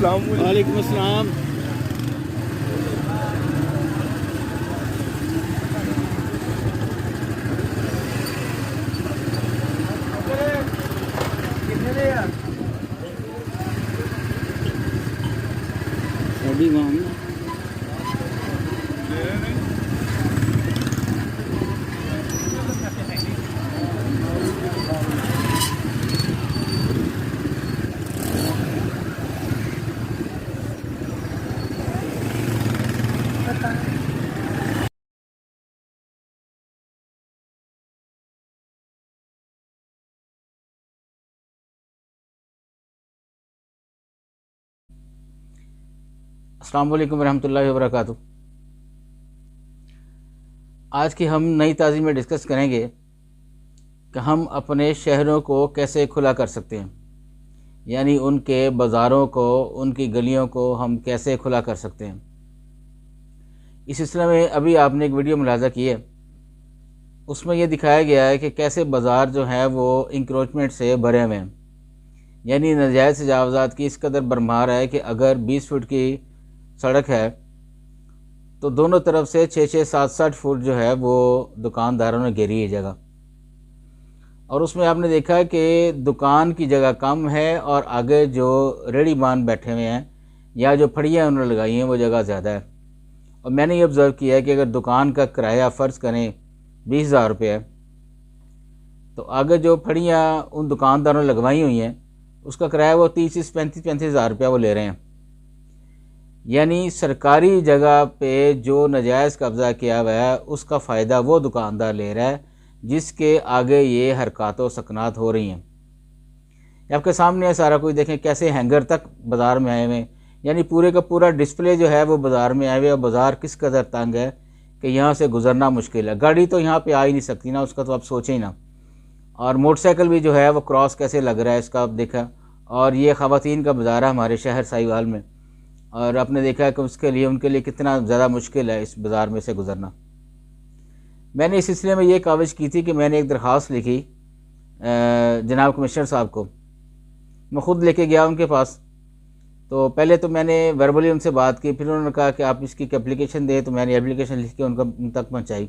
السلام علیکم۔ وعلیکم السلام۔ ابھی وہاں السلام علیکم ورحمۃ اللہ وبرکاتہ۔ آج کی ہم نئی تازی میں ڈسکس کریں گے کہ ہم اپنے شہروں کو کیسے کھلا کر سکتے ہیں، یعنی ان کے بازاروں کو، ان کی گلیوں کو ہم کیسے کھلا کر سکتے ہیں۔ اس سلسلے میں ابھی آپ نے ایک ویڈیو ملاحظہ کی ہے، اس میں یہ دکھایا گیا ہے کہ کیسے بازار جو ہیں وہ انکروچمنٹ سے بھرے ہوئے ہیں، یعنی ناجائز تجاوزات کی اس قدر بھرمار ہے کہ اگر 20 فٹ کی سڑک ہے تو دونوں طرف سے 6-6 7-7 فٹ جو ہے وہ دکانداروں نے گھیری ہے جگہ، اور اس میں آپ نے دیکھا ہے کہ دکان کی جگہ کم ہے اور آگے جو ریڑھی مان بیٹھے ہوئے ہیں یا جو پھڑیاں انہوں نے لگائی ہیں وہ جگہ زیادہ ہے۔ اور میں نے یہ آبزرو کیا ہے کہ اگر دکان کا کرایہ فرض کریں 20,000 روپے ہے تو آگے جو پھڑیاں ان دکانداروں نے لگوائی ہوئی ہیں اس کا کرایہ وہ 30-35 ہزار روپیہ وہ لے رہے ہیں، یعنی سرکاری جگہ پہ جو ناجائز قبضہ کیا ہوا ہے اس کا فائدہ وہ دکاندار لے رہا ہے جس کے آگے یہ حرکات و سکنات ہو رہی ہیں۔ آپ کے سامنے ہے سارا کچھ، دیکھیں کیسے ہینگر تک بازار میں آئے ہوئے ہیں، یعنی پورے کا پورا ڈسپلے جو ہے وہ بازار میں آئے ہوئے، اور بازار کس قدر تنگ ہے کہ یہاں سے گزرنا مشکل ہے، گاڑی تو یہاں پہ آ ہی نہیں سکتی نا، اس کا تو آپ سوچیں ہی نا، اور موٹر سائیکل بھی جو ہے وہ کراس کیسے لگ رہا ہے اس کا آپ دیکھا۔ اور یہ خواتین کا بازار ہے ہمارے شہر ساہیوال میں، اور آپ نے دیکھا ہے کہ اس کے لیے ان کے لیے کتنا زیادہ مشکل ہے اس بازار میں سے گزرنا۔ میں نے اس سلسلے میں یہ کاوش کی تھی کہ میں نے ایک درخواست لکھی جناب کمشنر صاحب کو، میں خود لے کے گیا ان کے پاس، تو پہلے تو میں نے وربلی ان سے بات کی، پھر انہوں نے کہا کہ آپ اس کی اپلیکیشن دیں، تو میں نے اپلیکیشن لکھ کے ان تک پہنچائی،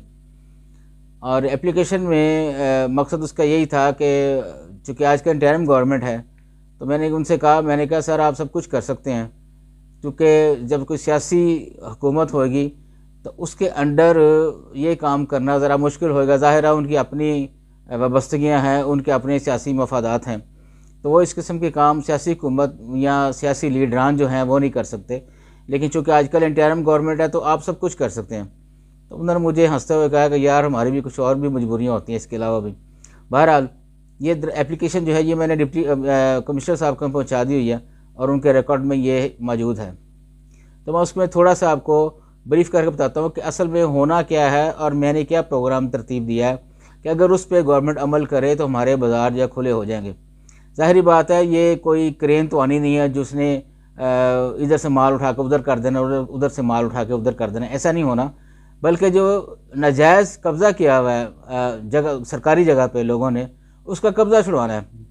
اور اپلیکیشن میں مقصد اس کا یہی تھا کہ چونکہ آج کا انٹرم گورنمنٹ ہے تو میں نے ان سے کہا، میں نے کہا سر آپ سب کچھ کر سکتے ہیں، کیونکہ جب کوئی سیاسی حکومت ہوئے گی تو اس کے انڈر یہ کام کرنا ذرا مشکل ہوئے گا، ظاہر ہے ان کی اپنی وابستگیاں ہیں، ان کے اپنے سیاسی مفادات ہیں، تو وہ اس قسم کے کام سیاسی حکومت یا سیاسی لیڈران جو ہیں وہ نہیں کر سکتے، لیکن چونکہ آج کل انٹرم گورنمنٹ ہے تو آپ سب کچھ کر سکتے ہیں۔ تو انہوں نے مجھے ہنستے ہوئے کہا کہ یار ہماری بھی کچھ اور بھی مجبوریاں ہوتی ہیں اس کے علاوہ بھی۔ بہرحال یہ اپلیکیشن جو ہے یہ میں نے ڈپٹی کمشنر صاحب کو پہنچا دی ہوئی ہے، اور ان کے ریکارڈ میں یہ موجود ہے، تو میں اس میں تھوڑا سا آپ کو بریف کر کے بتاتا ہوں کہ اصل میں ہونا کیا ہے اور میں نے کیا پروگرام ترتیب دیا ہے کہ اگر اس پہ گورنمنٹ عمل کرے تو ہمارے بازار جو کھلے ہو جائیں گے۔ ظاہری بات ہے یہ کوئی کرین تو آنی نہیں ہے جس نے ادھر سے مال اٹھا کے ادھر کر دینا، ادھر سے مال اٹھا کے ادھر کر دینا، ایسا نہیں ہونا، بلکہ جو ناجائز قبضہ کیا ہوا ہے جگہ سرکاری جگہ پہ لوگوں نے، اس کا قبضہ چھڑوانا ہے۔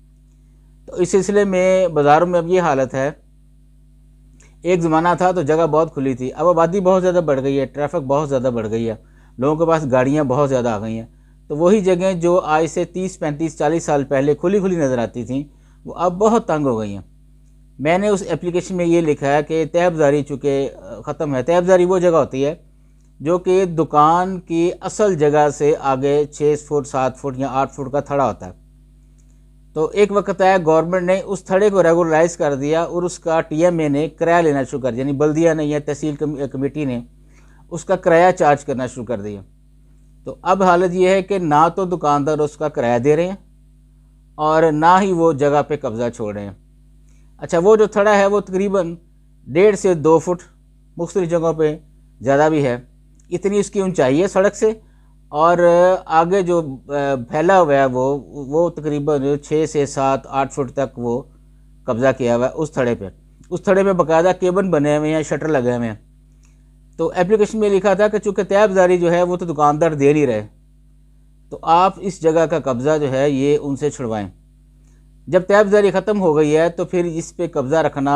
تو اس سلسلے میں بازاروں میں اب یہ حالت ہے، ایک زمانہ تھا تو جگہ بہت کھلی تھی، اب آبادی بہت زیادہ بڑھ گئی ہے، ٹریفک بہت زیادہ بڑھ گئی ہے، لوگوں کے پاس گاڑیاں بہت زیادہ آ گئی ہیں، تو وہی جگہیں جو آج سے 30-35-40 سال پہلے کھلی کھلی نظر آتی تھیں وہ اب بہت تنگ ہو گئی ہیں۔ میں نے اس اپلیکیشن میں یہ لکھا ہے کہ طے بازاری چونکہ ختم ہے، طے بازاری وہ جگہ ہوتی ہے جو کہ دکان کی اصل جگہ سے آگے 6 فٹ 7 فٹ یا 8 فٹ کا تھڑا ہوتا ہے، تو ایک وقت آیا گورنمنٹ نے اس تھڑے کو ریگولرائز کر دیا اور اس کا ٹی ایم اے نے کرایہ لینا شروع کر دیا، یعنی بلدیہ نے یا تحصیل کمیٹی نے اس کا کرایہ چارج کرنا شروع کر دیا۔ تو اب حالت یہ ہے کہ نہ تو دکاندار اس کا کرایہ دے رہے ہیں اور نہ ہی وہ جگہ پہ قبضہ چھوڑ رہے ہیں۔ اچھا، وہ جو تھڑا ہے وہ تقریباً 1.5 سے 2 فٹ، مختلف جگہوں پہ زیادہ بھی ہے، اتنی اس کی اونچائی ہے سڑک سے، اور آگے جو پھیلا ہوا ہے وہ تقریباً 6 سے 7-8 فٹ تک وہ قبضہ کیا ہوا ہے اس تھڑے پہ۔ اس تھڑے پہ باقاعدہ کیبن بنے ہوئے ہیں، شٹر لگے ہوئے ہیں۔ تو اپلیکیشن میں لکھا تھا کہ چونکہ طے بازاری جو ہے وہ تو دکاندار دے نہیں رہے، تو آپ اس جگہ کا قبضہ جو ہے یہ ان سے چھڑوائیں۔ جب طے بازاری ختم ہو گئی ہے تو پھر اس پہ قبضہ رکھنا